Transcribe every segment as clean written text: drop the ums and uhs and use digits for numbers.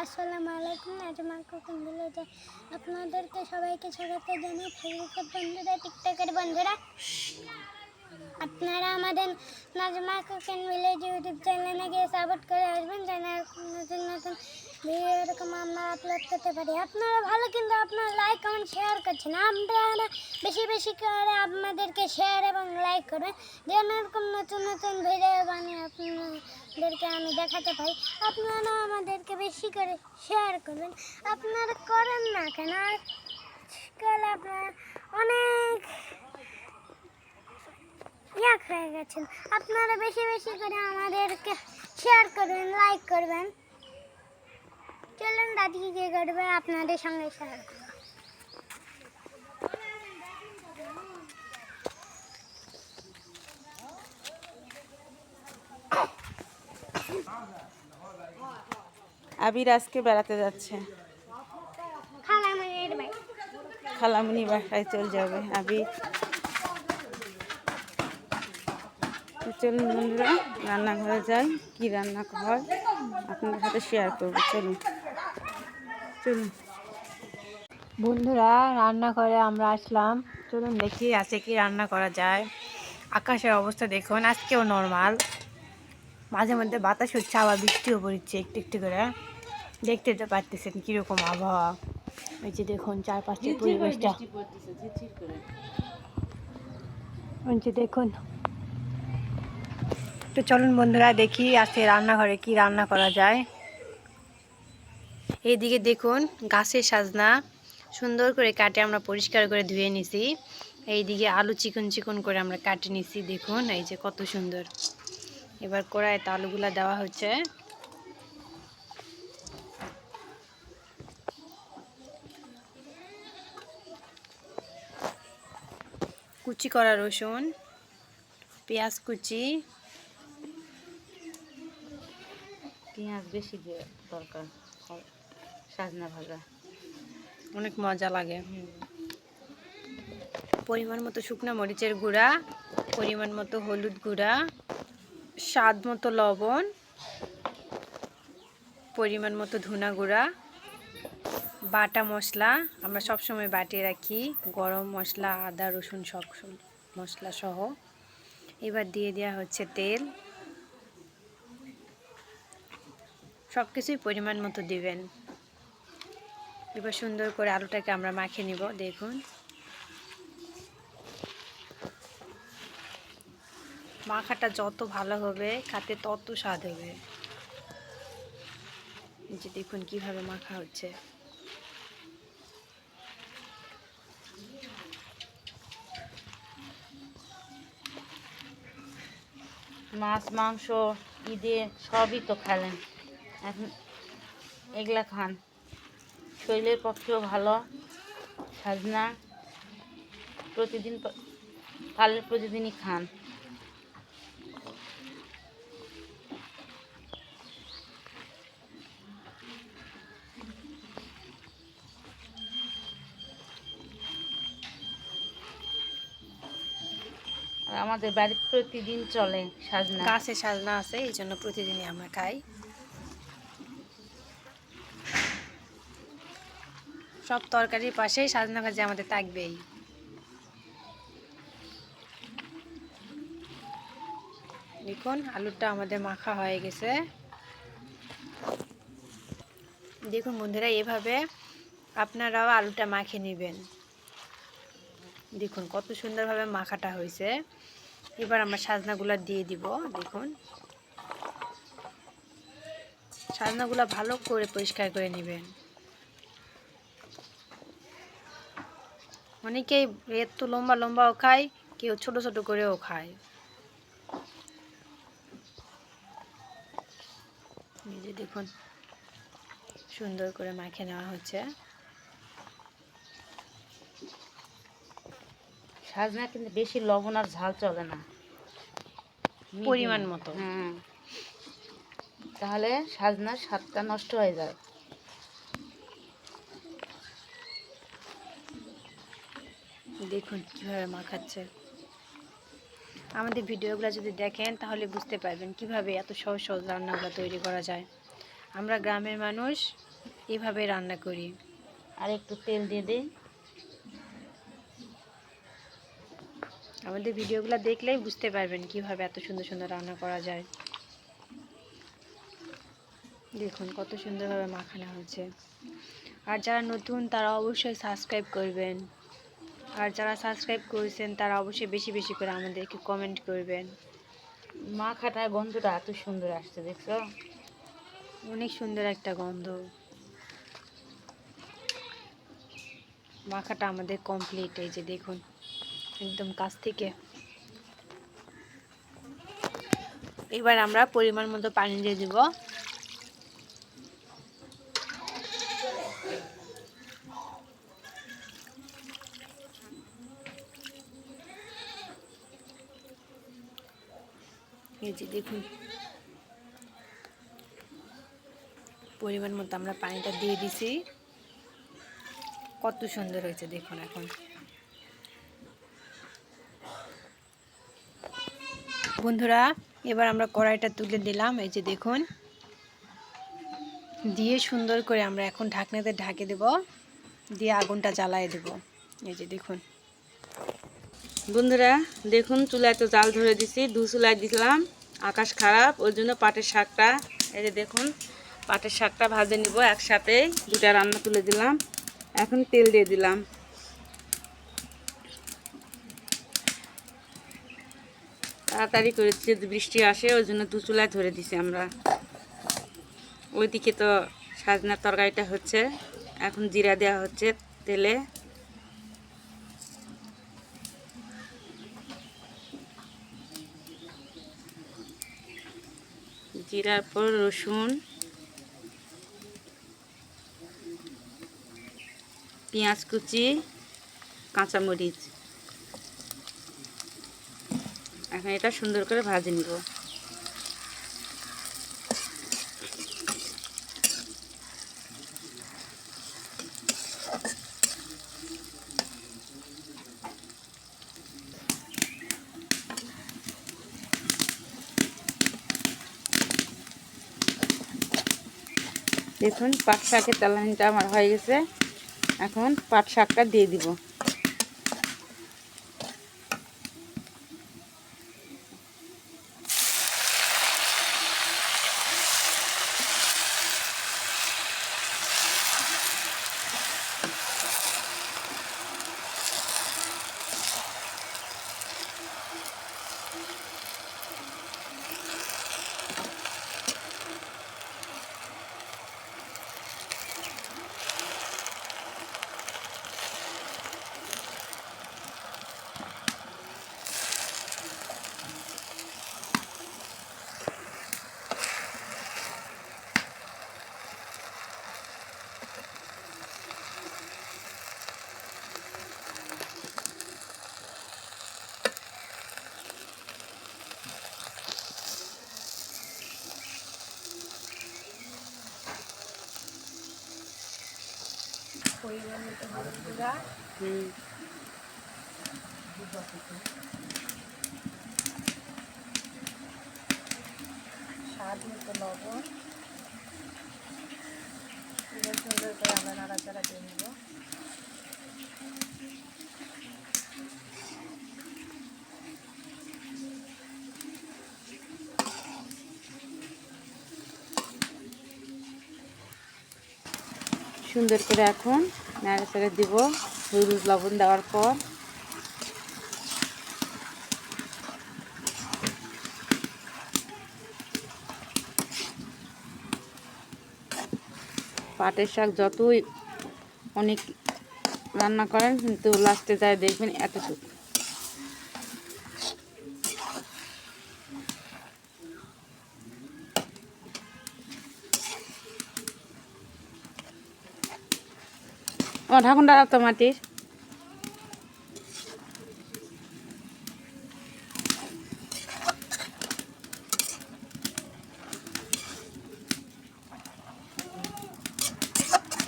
আসসালামু আলাইকুম। নাজমা কুকিং ভিলেজে আপনাদেরকে সবাইকে স্বাগত জানাই। ফেসবুকের বন্ধুরা, টিকটকের বন্ধুরা, আপনারা আমাদের নাজমা কুকিং ভিলেজ ইউটিউব চ্যানেলে গিয়ে সাপোর্ট করে আসবেন, যেন নতুন নতুন ভিডিও এরকম আমরা আপলোড করতে পারি। আপনারা ভালো, কিন্তু আপনারা লাইক কমেন্ট শেয়ার করছেন। আপনারা বেশি বেশি করে আপনাদেরকে শেয়ার এবং লাইক করবেন, যেন এরকম নতুন নতুন ভিডিও বানিয়ে আপনাদেরকে আমি দেখাতে পাই। আপনারা আমাদেরকে বেশি করে শেয়ার করবেন। আপনারা করেন না কেন? আজকাল আপনারা অনেক ইয়াক হয়ে গেছেন। আপনারা বেশি বেশি করে আমাদেরকে শেয়ার করবেন, লাইক করবেন। চলুন দাদি কি করবে আপনাদের সঙ্গে শেয়ার করব। আবির আজকে বেড়াতে যাচ্ছে, খালামুনি বাসায় চলে যাবে আবির। চলুন বন্ধুরা, রান্নাঘরে যাই, কি রান্না হয় আপনাদের সাথে শেয়ার করবো। চলুন চলুন বন্ধুরা, রান্নাঘরে আমরা আসলাম। চলুন দেখি আছে কি রান্না করা যায়। আকাশের অবস্থা দেখুন, আজকেও নর্মাল, মাঝে মধ্যে বাতাস হচ্ছে, আবার বৃষ্টিও পড়ছে একটু একটু করে। দেখতে তো পারতেছেন কীরকম আবহাওয়া। ওই যে দেখুন চারপাশের পরিবেশটা, ওই যে দেখুন। তো চলুন বন্ধুরা দেখি আজকে রান্নাঘরে কি রান্না করা যায়। এইদিকে দেখুন গাছের সাজনা সুন্দর করে কাটে আমরা পরিষ্কার করে ধুয়ে নিছি। এইদিকে আলু চিকন চিকন করে আমরা কাটে নিছি, দেখুন এই যে কত সুন্দর। এবার কড়াইতে আলুগুলা দেওয়া হচ্ছে। কুচি করা রসুন, পেঁয়াজ কুচি, পেঁয়াজ বেশি দিয়ে দরকার, সাজনা ভাজা অনেক মজা লাগে। পরিমাণ মতো শুকনো মরিচের গুঁড়া, পরিমাণ মতো হলুদ গুঁড়া, স্বাদ মতো লবণ, পরিমাণ মতো ধনা গুঁড়া, বাটা মশলা আমরা সবসময় বাটিয়ে রাখি, গরম মশলা, আদা রসুন সব মশলা সহ। এবার দিয়ে দেওয়া হচ্ছে তেল। সব কিছুই পরিমাণ মতো দিবেন। এবার সুন্দর করে আলুটাকে আমরা মাখিয়ে নিব। দেখুন মাখাটা যত ভালো হবে খেতে তত স্বাদ হবে। এই যে দেখুন কিভাবে মাখা হচ্ছে। মাছ মাংস ঈদে সবই তো খেলেন, এখন এগুলা খান, শরীরের পক্ষেও ভালো। সাজনা প্রতিদিন পারলে প্রতিদিনই খান। আর আমাদের বাড়িতে প্রতিদিন চলে সাজনা, গাছে সাজনা আছে, এই জন্য প্রতিদিনই আমরা খাই। সব তরকারির পাশেই সাজনা ভাজি আমাদের থাকবেই। দেখুন আলুটা আমাদের মাখা হয়ে গেছে। দেখুন বন্ধুরা, এভাবে আপনারাও আলুটা মাখিয়ে নেবেন। দেখুন কত সুন্দরভাবে মাখাটা হয়েছে। এবার আমরা সাজনাগুলো দিয়ে দিব। দেখুন সাজনাগুলো ভালো করে পরিষ্কার করে নেবেন। অনেকেই এত লম্বা লম্বাও খায়, কেউ ছোট ছোট করেও খায়। এই যে দেখুন সুন্দর করে মাখিয়ে নেওয়া হচ্ছে। সাজনা কিন্তু বেশি লবণ আর ঝাল চলে না, পরিমাণ মতো। হ্যাঁ, তাহলে সাজনার স্বাদটা নষ্ট হয়ে যায়। দেখুন কিভাবে মাখাচ্ছে। আমাদের ভিডিওগুলো যদি দেখেন তাহলে বুঝতে পারবেন কিভাবে এত সহজ সহজ রান্নাগুলো তৈরি করা যায়। আমরা গ্রামের মানুষ এভাবে রান্না করি। আর একটু তেল দিয়ে দিই। আমাদের ভিডিওগুলো দেখলেই বুঝতে পারবেন কিভাবে এত সুন্দর সুন্দর রান্না করা যায়। দেখুন কত সুন্দরভাবে মাখানো হয়েছে। আর যারা নতুন তারা অবশ্যই সাবস্ক্রাইব করবেন, আর যারা সাবস্ক্রাইব করেছেন তারা অবশ্যই বেশি বেশি করে আমাদেরকে কমেন্ট করবেন। মাখাটার গন্ধটা এত সুন্দর আসছে, দেখছো? অনেক সুন্দর একটা গন্ধ। মাখাটা আমাদের কমপ্লিট। এই যে দেখুন একদম কাছ থেকে। এবার আমরা পরিমাণ মতো পানি দিয়ে দিব। এই যে দেখুন পরিমাণ মতো আমরা পানিটা দিয়ে দিছি। কত সুন্দর হয়েছে দেখুন। এখন বন্ধুরা এবার আমরা কড়াইটা তুলে দিলাম। এই যে দেখুন দিয়ে সুন্দর করে আমরা এখন ঢাকনাতে ঢাকে দেব, দিয়ে আগুনটা জ্বালায় দেব। এই যে দেখুন বন্ধুরা দেখুন, চুলায় তো জাল ধরে দিছি, চুলায় দিলাম। আকাশ খারাপ, ওই জন্য পাটের শাকটা, এই যে দেখুন পাটের শাকটা ভাজে নিব একসাথে। দুটা রান্না তুলে দিলাম। এখন তেল দিয়ে দিলাম। তাড়াতাড়ি করে যদি বৃষ্টি আসে ওই জন্য চুলায় ধরে দিছি আমরা। ওইদিকে তো সাজনার তরকারিটা হচ্ছে, এখন জিরা দেওয়া হচ্ছে তেলে। জিরার পর রসুন, পেঁয়াজ কুচি, কাঁচামরিচ। এখন এটা সুন্দর করে ভাজে নিব। দেখুন পাট শাকের তেলানিটা আমার হয়ে গেছে। এখন পাট শাকটা দিয়ে দিব। পরিমাণ মতো হলুদ গুঁড়া, স্বাদ মতো লবণ। এবার সুন্দর করে আমরা নাড়াচাড়া দিয়ে নেব। সুন্দর করে এখন নাড়াচাড়া দিব হলুদ লবণ দেওয়ার পর। পাটের শাক যতই অনেক রান্না করেন কিন্তু লাস্টে যায় দেখবেন এতটুকু। ও ঢাকুনটা রাখতো মাটির।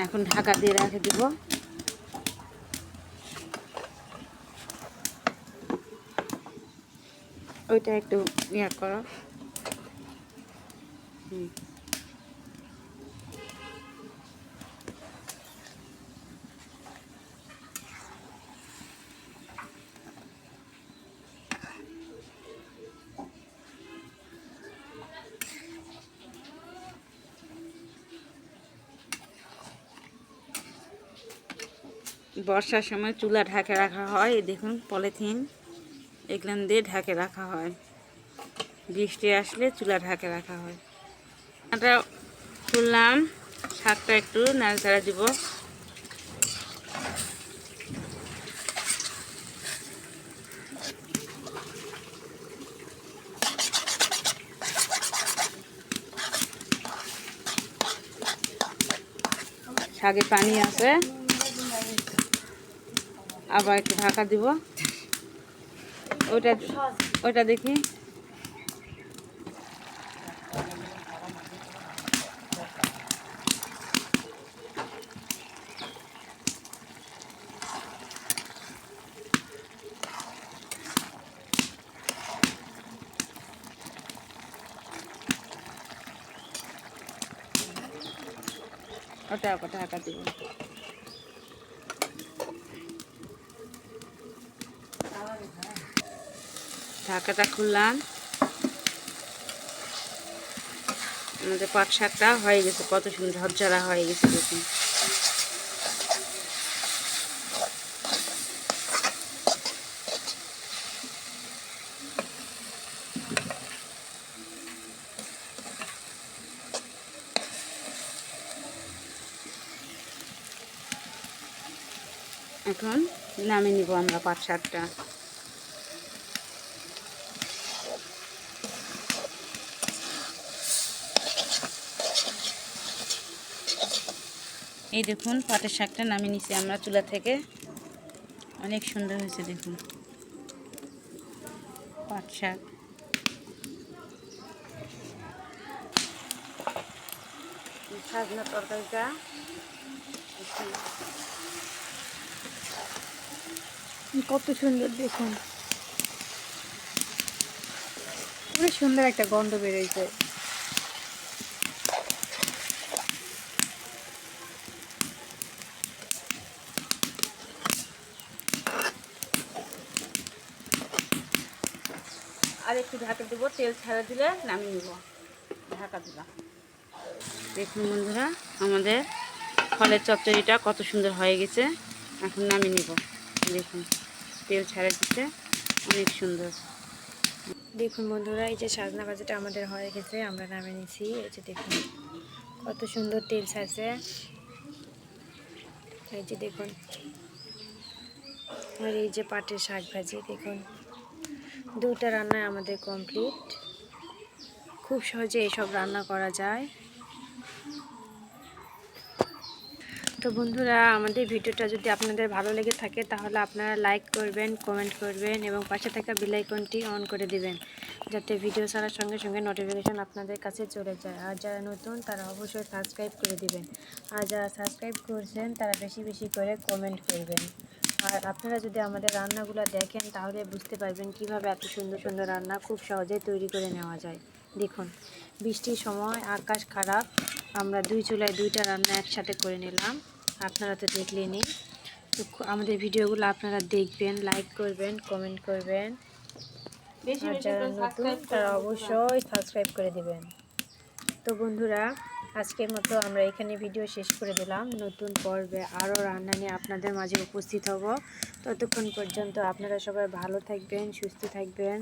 এখন ঢাকা দিয়ে রেখে দিব। ওইটা একটু ইয়া করো। বর্ষার সময় চুলা ঢাকে রাখা হয়। এই দেখুন পলিথিন এগুলান দিয়ে ঢাকে রাখা হয়, বৃষ্টি আসলে চুলা ঢাকে রাখা হয়। এটা খুললাম, শাকটা একটু নাড়াচাড়া দিব। শাকে পানি আছে, আবার একটু ঢাকা দিব। ওইটা ওইটা দেখি ওটা আবার ঢাকা দিব। ঢাকাটা খুললাম, আমাদের পাট শাকটা হয়ে গেছে, কত সুন্দর ঝরঝরা হয়ে গেছে দেখুন। এখন নামিয়ে নিব আমরা পাট শাকটা। এই দেখুন পাটের শাকটা নামিয়ে নিছি আমরা চুলা থেকে, অনেক সুন্দর হয়েছে দেখুন পাট শাক। সজনা তরকারিটা কত সুন্দর দেখুন, অনেক সুন্দর একটা গন্ধ বেরোইছে। আর একটু ঢাকা দেবো, তেল ছাড়া দিলে নামিয়ে নিব। ঢাকা দিলাম। দেখুন বন্ধুরা, আমাদের ফলের চচ্চড়িটা কত সুন্দর হয়ে গেছে। এখন নামিয়ে নিব। দেখুন তেল ছাড়া দিচ্ছে, অনেক সুন্দর। দেখুন বন্ধুরা, এই যে সাজনা ভাজাটা আমাদের হয়ে গেছে, আমরা নামিয়ে নিছি। এই যে দেখুন কত সুন্দর তেল ছাড়ছে, এই যে দেখুন। আর এই যে পাটের শাক ভাজি দেখুন, দুটা রান্না আমাদের কমপ্লিট। খুব সহজে এসব রান্না করা যায়। তো বন্ধুরা, আমাদের ভিডিওটা যদি আপনাদের ভালো লেগে থাকে তাহলে আপনারা লাইক করবেন, কমেন্ট করবেন এবং পাশে থাকা বেল আইকনটি অন করে দিবেন, যাতে ভিডিও ছাড়ার সঙ্গে সঙ্গে নোটিফিকেশন আপনাদের কাছে চলে যায়। আর যারা নতুন তারা অবশ্যই সাবস্ক্রাইব করে দিবেন। আর যারা সাবস্ক্রাইব করছেন তারা বেশি বেশি করে কমেন্ট করবেন। আর আপনারা যদি আমাদের রান্নাগুলো দেখেন তাহলে বুঝতে পারবেন কিভাবে এত সুন্দর সুন্দর রান্না খুব সহজেই তৈরি করে নেওয়া যায়। দেখুন বৃষ্টির সময় আকাশ খারাপ, আমরা দুই চুলায় দুইটা রান্না একসাথে করে নিলাম। আপনারা তো দেখলেনই। তো আমাদের ভিডিওগুলো আপনারা দেখবেন, লাইক করবেন, কমেন্ট করবেন। আর যারা নতুন তারা অবশ্যই সাবস্ক্রাইব করে দিবেন। তো বন্ধুরা, আজকের মতো আমরা এখানে ভিডিও শেষ করে দিলাম। নতুন পর্বে আরও রান্না নিয়ে আপনাদের মাঝে উপস্থিত হব। ততক্ষণ পর্যন্ত আপনারা সবাই ভালো থাকবেন, সুস্থ থাকবেন।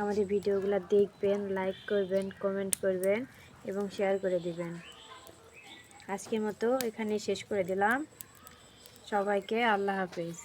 আমাদের ভিডিওগুলো দেখবেন, লাইক করবেন, কমেন্ট করবেন এবং শেয়ার করে দিবেন। আজকের মতো এখানে শেষ করে দিলাম। সবাইকে আল্লাহ হাফেজ।